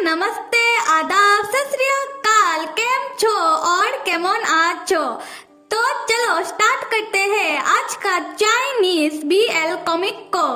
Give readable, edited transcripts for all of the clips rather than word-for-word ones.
नमस्ते, आदाब, सत श्री अकाल, केम छो और केमोन आज छो। तो चलो स्टार्ट करते हैं आज का चाइनीज बीएल कॉमिक को।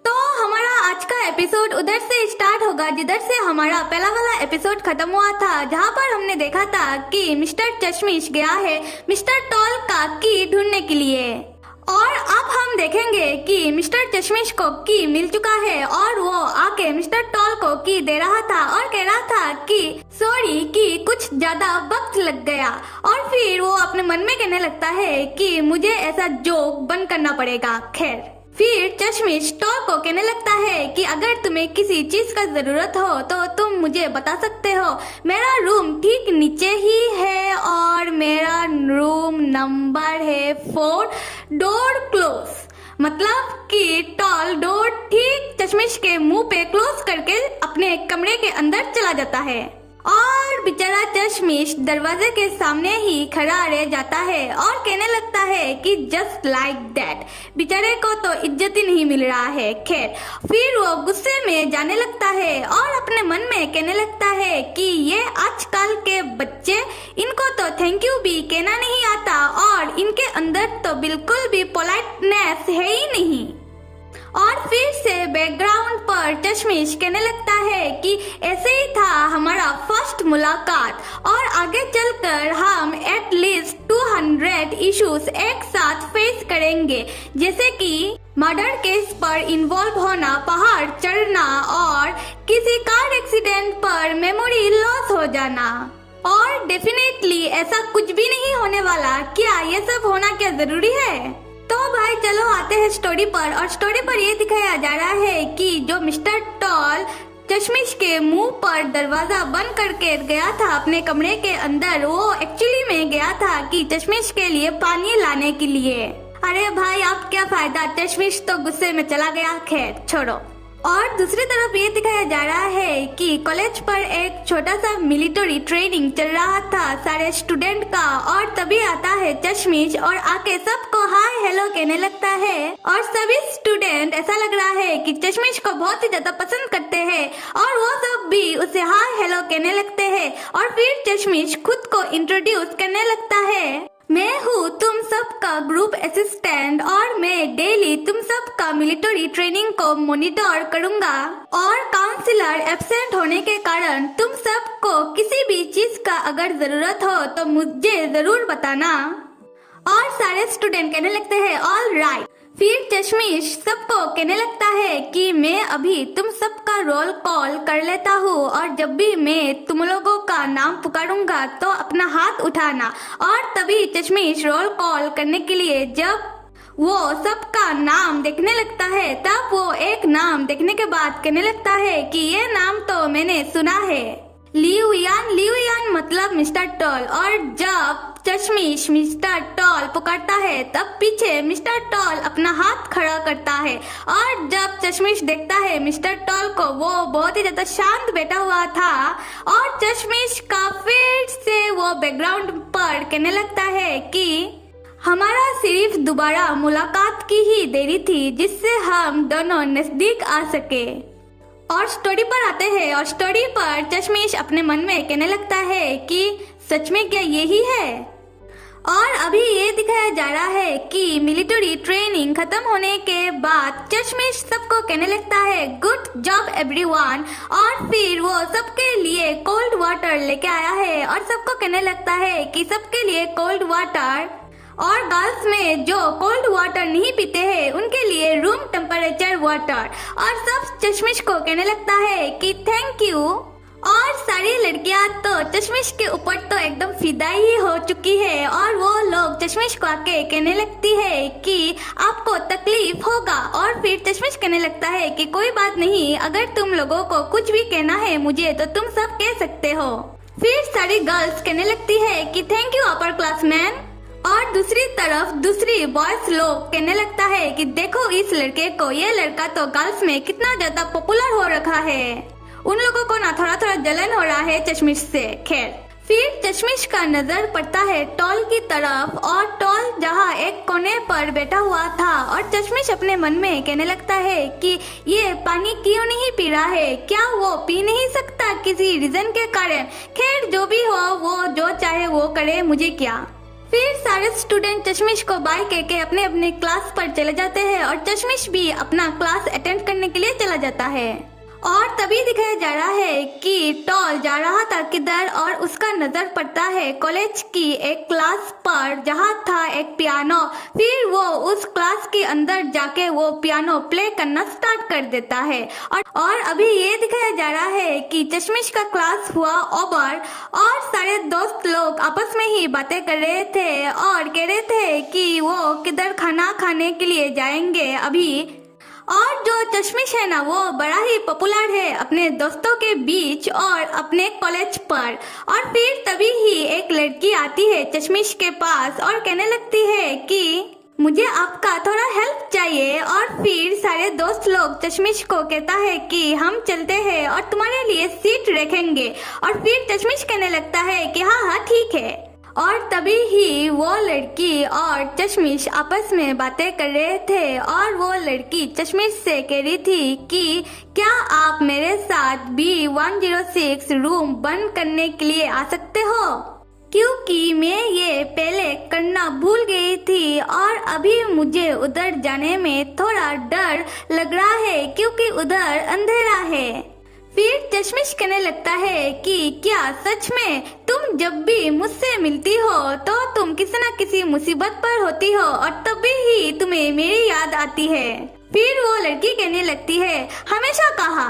तो हमारा आज का एपिसोड उधर से स्टार्ट होगा जिधर से हमारा पहला वाला एपिसोड खत्म हुआ था, जहाँ पर हमने देखा था कि मिस्टर चश्मिश गया है मिस्टर टॉल का की ढूंढने के लिए। और अब हम देखेंगे कि मिस्टर चश्मिश को की मिल चुका है और वो आके मिस्टर टॉल को की दे रहा था और कह रहा था कि सॉरी कि कुछ ज्यादा वक्त लग गया। और फिर वो अपने मन में कहने लगता है कि मुझे ऐसा जोक बंद करना पड़ेगा। खैर फिर चश्मिश टॉल को कहने लगता है कि अगर तुम्हें किसी चीज का जरूरत हो तो तुम मुझे बता सकते हो, मेरा रूम ठीक नीचे ही है और मेरा रूम नंबर है 4, डोर क्लोज। मतलब कि टॉल डोर ठीक चश्मिश के मुंह पे क्लोज करके अपने कमरे के अंदर चला जाता है और बेचारा चश्मिश दरवाजे के सामने ही खड़ा रह जाता है और कहने लगता है कि जस्ट लाइक दैट, बेचारे को तो इज्जत ही नहीं मिल रहा है। खैर फिर वो गुस्से में जाने लगता है और अपने मन में कहने लगता है कि ये आजकल के बच्चे, इनको तो थैंक यू भी कहना नहीं आता और इनके अंदर तो बिल्कुल भी पोलाइटनेस है ही नहीं। और फिर से बैकग्राउंड पर चश्मिश कहने लगता है कि ऐसे ही था हमारा फर्स्ट मुलाकात और आगे चलकर हम एटलीस्ट 200 इश्यूज एक साथ फेस करेंगे, जैसे कि मर्डर केस पर इन्वॉल्व होना, पहाड़ चढ़ना और किसी कार एक्सीडेंट पर मेमोरी लॉस हो जाना। और डेफिनेटली ऐसा कुछ भी नहीं होने वाला। क्या ये सब होना क्या जरूरी है? तो भाई चलो आते हैं स्टोरी पर। और स्टोरी पर ये दिखाया जा रहा है कि जो मिस्टर टॉल चश्मिश के मुंह पर दरवाजा बंद करके गया था अपने कमरे के अंदर, वो एक्चुअली में गया था कि चश्मिश के लिए पानी लाने के लिए। अरे भाई अब क्या फायदा, चश्मिश तो गुस्से में चला गया। खैर छोड़ो। और दूसरी तरफ ये दिखाया जा रहा है कि कॉलेज पर एक छोटा सा मिलिट्री ट्रेनिंग चल रहा था सारे स्टूडेंट का, और तभी आता है चश्मिश और आके सबको हाय हेलो कहने लगता है और सभी स्टूडेंट ऐसा लग रहा है कि चश्मिश को बहुत ही ज्यादा पसंद करते हैं और वो सब भी उसे हाय हेलो कहने लगते हैं। और फिर चश्मिश खुद को इंट्रोड्यूस करने लगता है, मैं हूँ तुम सबका ग्रुप असिस्टेंट और मैं डेली तुम सबका मिलिट्री ट्रेनिंग को मॉनिटर करूँगा और काउंसलर एब्सेंट होने के कारण तुम सबको किसी भी चीज का अगर जरूरत हो तो मुझे जरूर बताना। और सारे स्टूडेंट कहने लगते हैं ऑल राइट। फिर चश्मिश सबको कहने लगता है कि मैं अभी तुम सबका रोल कॉल कर लेता हूँ और जब भी मैं तुम लोगों का नाम पुकारूंगा तो अपना हाथ उठाना। और तभी चश्मिश रोल कॉल करने के लिए जब वो सबका नाम देखने लगता है तब वो एक नाम देखने के बाद कहने लगता है कि ये नाम तो मैंने सुना है, लियू यान मतलब मिस्टर टॉल। और जब चश्मिश मिस्टर टॉल पुकारता है तब पीछे मिस्टर टॉल अपना हाथ खड़ा करता है और जब चश्मिश देखता है मिस्टर टॉल को, वो बहुत ही ज्यादा शांत बैठा हुआ था और चश्मिश का फिर से वो बैकग्राउंड पर कहने लगता है कि हमारा सिर्फ दोबारा मुलाकात की ही देरी थी जिससे हम दोनों नजदीक आ सके। और स्टोरी पर आते हैं और स्टोरी पर चश्मिश अपने मन में कहने लगता है कि सच में क्या यही है। और अभी ये दिखाया जा रहा है कि मिलिट्री ट्रेनिंग खत्म होने के बाद चश्मिश सबको कहने लगता है गुड जॉब एवरीवन। और फिर वो सबके लिए कोल्ड वाटर लेके आया है और सबको कहने लगता है कि सबके लिए कोल्ड वाटर, और गर्ल्स में जो कोल्ड वाटर नहीं पीते हैं उनके लिए रूम टेम्परेचर वाटर। और सब चश्मिश को कहने लगता है कि थैंक यू। और सारी लड़कियां तो चश्मिश के ऊपर तो एकदम फिदा ही हो चुकी है और वो लोग चश्मिश को आके कहने लगती है कि आपको तकलीफ होगा। और फिर चश्मिश कहने लगता है कि कोई बात नहीं, अगर तुम लोगों को कुछ भी कहना है मुझे तो तुम सब कह सकते हो। फिर सारी गर्ल्स कहने लगती है कि थैंक यू अपर क्लासमैन। और दूसरी तरफ दूसरी बॉयज लोग कहने लगता है कि देखो इस लड़के को, ये लड़का तो गर्ल्स में कितना ज्यादा पॉपुलर हो रखा है। उन लोगों को ना थोड़ा थोड़ा जलन हो रहा है चश्मिश से। खैर फिर चश्मिश का नजर पड़ता है टॉल की तरफ और टॉल जहाँ एक कोने पर बैठा हुआ था और चश्मिश अपने मन में कहने लगता है कि ये पानी क्यों नहीं पी रहा है, क्या वो पी नहीं सकता किसी रीजन के कारण। खैर जो भी हो, वो जो चाहे वो करे, मुझे क्या। फिर सारे स्टूडेंट चश्मिश को बाय कह के अपने अपने क्लास पर चले जाते हैं और चश्मिश भी अपना क्लास अटेंड करने के लिए चला जाता है। और तभी दिखाया जा रहा है कि टॉल जा रहा था किधर और उसका नजर पड़ता है कॉलेज की एक क्लास पर जहाँ था एक पियानो। फिर वो उस क्लास के अंदर जाके वो पियानो प्ले करना स्टार्ट कर देता है। और अभी ये दिखाया जा रहा है कि चश्मिश का क्लास हुआ ओवर और सारे दोस्त लोग आपस में ही बातें कर रहे थे और कह रहे थे कि वो किधर खाना खाने के लिए जाएंगे अभी। और जो चश्मिश है ना, वो बड़ा ही पॉपुलर है अपने दोस्तों के बीच और अपने कॉलेज पर। और फिर तभी ही एक लड़की आती है चश्मिश के पास और कहने लगती है कि मुझे आपका थोड़ा हेल्प चाहिए। और फिर सारे दोस्त लोग चश्मिश को कहता है कि हम चलते हैं और तुम्हारे लिए सीट रखेंगे। और फिर चश्मिश कहने लगता है कि हाँ हाँ ठीक है। और तभी ही वो लड़की और चश्मिश आपस में बातें कर रहे थे और वो लड़की चश्मिश से कह रही थी कि क्या आप मेरे साथ B106 रूम बंद करने के लिए आ सकते हो, क्योंकि मैं ये पहले करना भूल गई थी और अभी मुझे उधर जाने में थोड़ा डर लग रहा है क्योंकि उधर अंधेरा है। फिर चश्मिश कहने लगता है कि क्या सच में तुम जब भी मुझसे मिलती हो तो तुम किसी न किसी मुसीबत पर होती हो और तभी ही तुम्हें मेरी याद आती है। फिर वो लड़की कहने लगती है हमेशा कहा।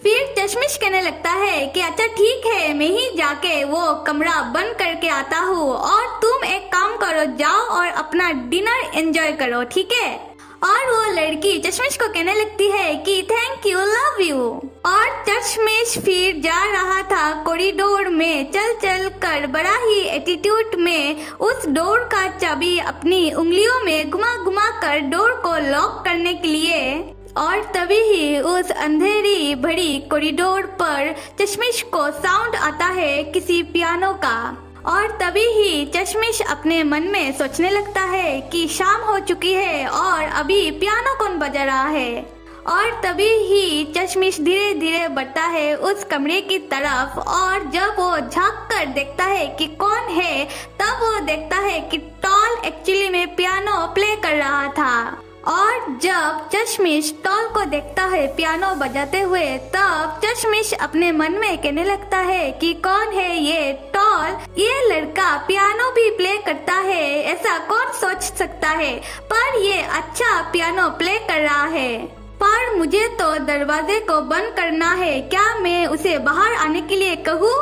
फिर चश्मिश कहने लगता है कि अच्छा ठीक है, मैं ही जाके वो कमरा बंद करके आता हूँ और तुम एक काम करो, जाओ और अपना डिनर एंजॉय करो, ठीक है। और वो लड़की चश्मिश को कहने लगती है कि थैंक यू, लव यू। और चश्मिश फिर जा रहा था कॉरिडोर में चल चल कर बड़ा ही एटीट्यूड में उस डोर का चाबी अपनी उंगलियों में घुमा घुमा कर डोर को लॉक करने के लिए। और तभी ही उस अंधेरी भरी कॉरिडोर पर चश्मिश को साउंड आता है किसी पियानो का। और तभी ही चश्मिश अपने मन में सोचने लगता है कि शाम हो चुकी है और अभी पियानो कौन बजा रहा है। और तभी ही चश्मिश धीरे धीरे बढ़ता है उस कमरे की तरफ और जब वो झांक कर देखता है कि कौन है, तब वो देखता है कि टॉल एक्चुअली में पियानो प्ले कर रहा था। और जब चश्मिश टॉल को देखता है पियानो बजाते हुए, तब चश्मिश अपने मन में कहने लगता है कि कौन है ये टॉल, ये लड़का पियानो भी प्ले करता है, ऐसा कौन सोच सकता है। पर ये अच्छा पियानो प्ले कर रहा है, पर मुझे तो दरवाजे को बंद करना है, क्या मैं उसे बाहर आने के लिए कहूँ।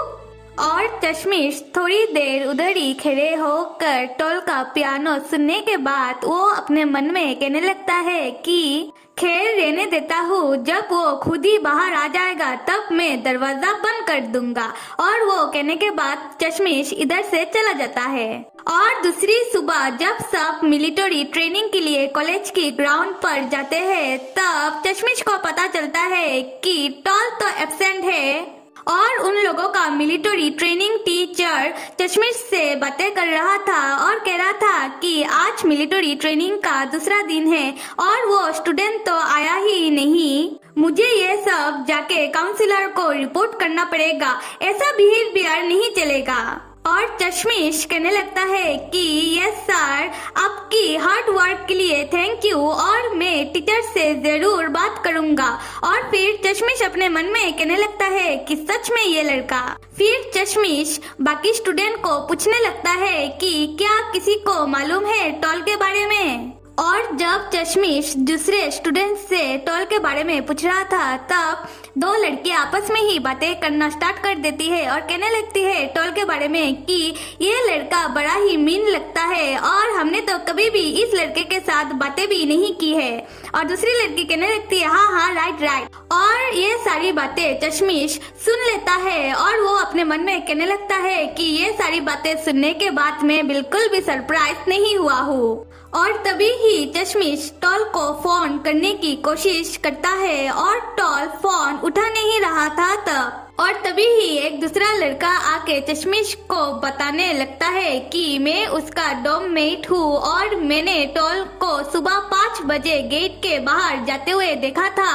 और चश्मिश थोड़ी देर उधर ही खड़े होकर टॉल का पियानो सुनने के बाद वो अपने मन में कहने लगता है कि खैर रहने देता हूँ, जब वो खुद ही बाहर आ जाएगा तब मैं दरवाजा बंद कर दूंगा। और वो कहने के बाद चश्मिश इधर से चला जाता है। और दूसरी सुबह जब सब मिलिट्री ट्रेनिंग के लिए कॉलेज की ग्राउंड पर जाते हैं, तब चश्मिश को पता चलता है कि टॉल तो एब्सेंट है और उन लोगों का मिलिट्री ट्रेनिंग टीचर चश्मिश से बातें कर रहा था और कह रहा था कि आज मिलिट्री ट्रेनिंग का दूसरा दिन है और वो स्टूडेंट तो आया ही नहीं, मुझे ये सब जाके काउंसिलर को रिपोर्ट करना पड़ेगा, ऐसा बिहेवियर नहीं चलेगा। और चश्मिश कहने लगता है कि यस सर, आपकी हार्ड वर्क के लिए थैंक यू और मैं टीचर से जरूर बात करूंगा। और फिर चश्मिश अपने मन में कहने लगता है कि सच में ये लड़का। फिर चश्मिश बाकी स्टूडेंट को पूछने लगता है कि क्या किसी को मालूम है टॉल के बारे में। और जब चश्मिश दूसरे स्टूडेंट से टॉल के बारे में पूछ रहा था, तब दो लड़कियां आपस में ही बातें करना स्टार्ट कर देती है और कहने लगती है टॉल के बारे में कि ये लड़का बड़ा ही मीन लगता है और हमने तो कभी भी इस लड़के के साथ बातें भी नहीं की है। और दूसरी लड़की कहने लगती है हाँ हाँ राइट राइट। और ये सारी बातें चश्मिश सुन लेता है और वो अपने मन में कहने लगता है कि ये सारी बातें सुनने के बाद मैं बिल्कुल भी सरप्राइज नहीं हुआ हूँ। और तभी ही चश्मिश टॉल को फोन करने की कोशिश करता है और टॉल फोन उठा नहीं रहा था। तब और तभी ही एक दूसरा लड़का आके चश्मिश को बताने लगता है कि मैं उसका डोममेट हूँ और मैंने टॉल को सुबह 5 बजे गेट के बाहर जाते हुए देखा था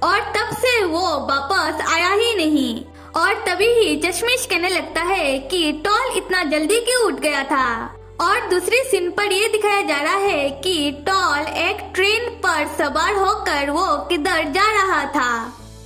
और तब से वो वापस आया ही नहीं। और तभी ही चश्मिश कहने लगता है कि टॉल इतना जल्दी क्यों उठ गया था। और दूसरी सीन पर ये दिखाया जा रहा है कि टॉल एक ट्रेन पर सवार होकर वो किधर जा रहा था।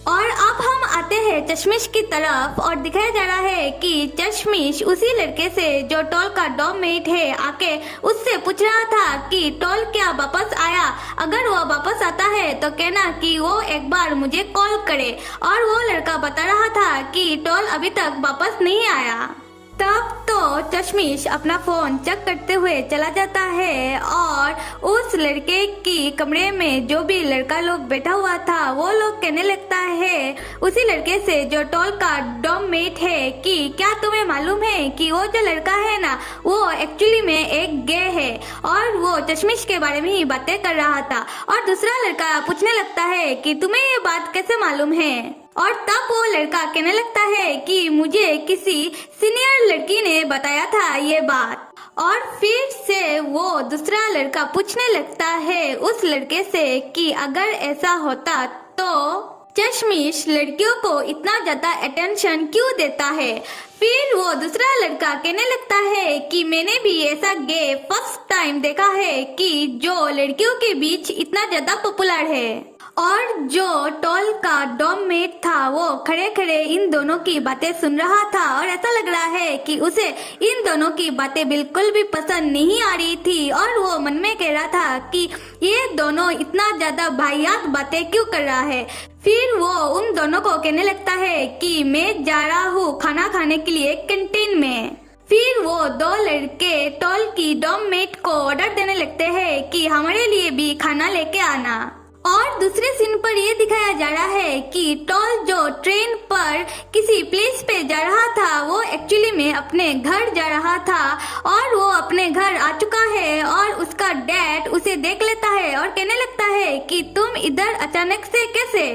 और अब हम आते हैं चश्मिश की तरफ और दिखाया जा रहा है कि चश्मिश उसी लड़के से जो टॉल का डोममेट है आके उससे पूछ रहा था कि टॉल क्या वापस आया, अगर वो वापस आता है तो कहना कि वो एक बार मुझे कॉल करे। और वो लड़का बता रहा था कि टॉल अभी तक वापस नहीं आया। तब तो चश्मिश अपना फोन चेक करते हुए चला जाता है और उस लड़के की कमरे में जो भी लड़का लोग बैठा हुआ था वो लोग कहने लगता है उसी लड़के से जो टॉल का डोममेट है कि क्या तुम्हें मालूम है कि वो जो लड़का है ना वो एक्चुअली में एक गे है। और वो चश्मिश के बारे में ही बातें कर रहा था। और दूसरा लड़का पूछने लगता है कि तुम्हें ये बात कैसे मालूम है। और तब वो लड़का कहने लगता है कि मुझे किसी सीनियर लड़की ने बताया था ये बात। और फिर से वो दूसरा लड़का पूछने लगता है उस लड़के से कि अगर ऐसा होता तो चश्मिश लड़कियों को इतना ज्यादा अटेंशन क्यों देता है। फिर वो दूसरा लड़का कहने लगता है कि मैंने भी ऐसा गे फर्स्ट टाइम देखा है कि जो लड़कियों के बीच इतना ज्यादा पॉपुलर है। और जो टॉल का डोममेट था वो खड़े खड़े इन दोनों की बातें सुन रहा था और ऐसा लग रहा है कि उसे इन दोनों की बातें बिल्कुल भी पसंद नहीं आ रही थी। और वो मन में कह रहा था कि ये दोनों इतना ज्यादा वाहियात बातें क्यों कर रहा है। फिर वो उन दोनों को कहने लगता है कि मैं जा रहा हूँ खाना खाने के लिए कैंटीन में। फिर वो दो लड़के टॉल की डोममेट को ऑर्डर देने लगते हैं कि हमारे लिए भी खाना लेके आना। और दूसरे सीन पर ये दिखाया जा रहा है कि टॉल जो ट्रेन पर किसी प्लेस पे जा रहा था वो एक्चुअली में अपने घर जा रहा था। और वो अपने घर आ चुका है और उसका डैड उसे देख लेता है और कहने लगता है कि तुम इधर अचानक से कैसे।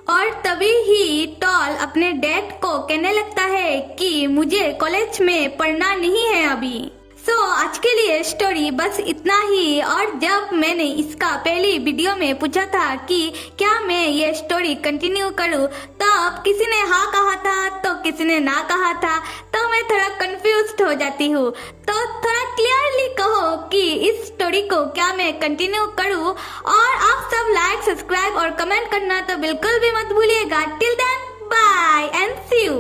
और तभी ही टॉल अपने डैड को कहने लगता है कि मुझे कॉलेज में पढ़ना नहीं है अभी। आज के लिए स्टोरी बस इतना ही। और जब मैंने इसका पहली वीडियो में पूछा था कि क्या मैं ये स्टोरी कंटिन्यू करूं, तब किसी ने हाँ कहा था तो किसी ने ना कहा था, तो मैं थोड़ा कंफ्यूज्ड हो जाती हूँ। तो थोड़ा क्लियरली कहो कि इस स्टोरी को क्या मैं कंटिन्यू करूं। और आप सब लाइक, सब्सक्राइब और कमेंट करना तो बिल्कुल भी मत भूलिएगा। Till then bye and see you.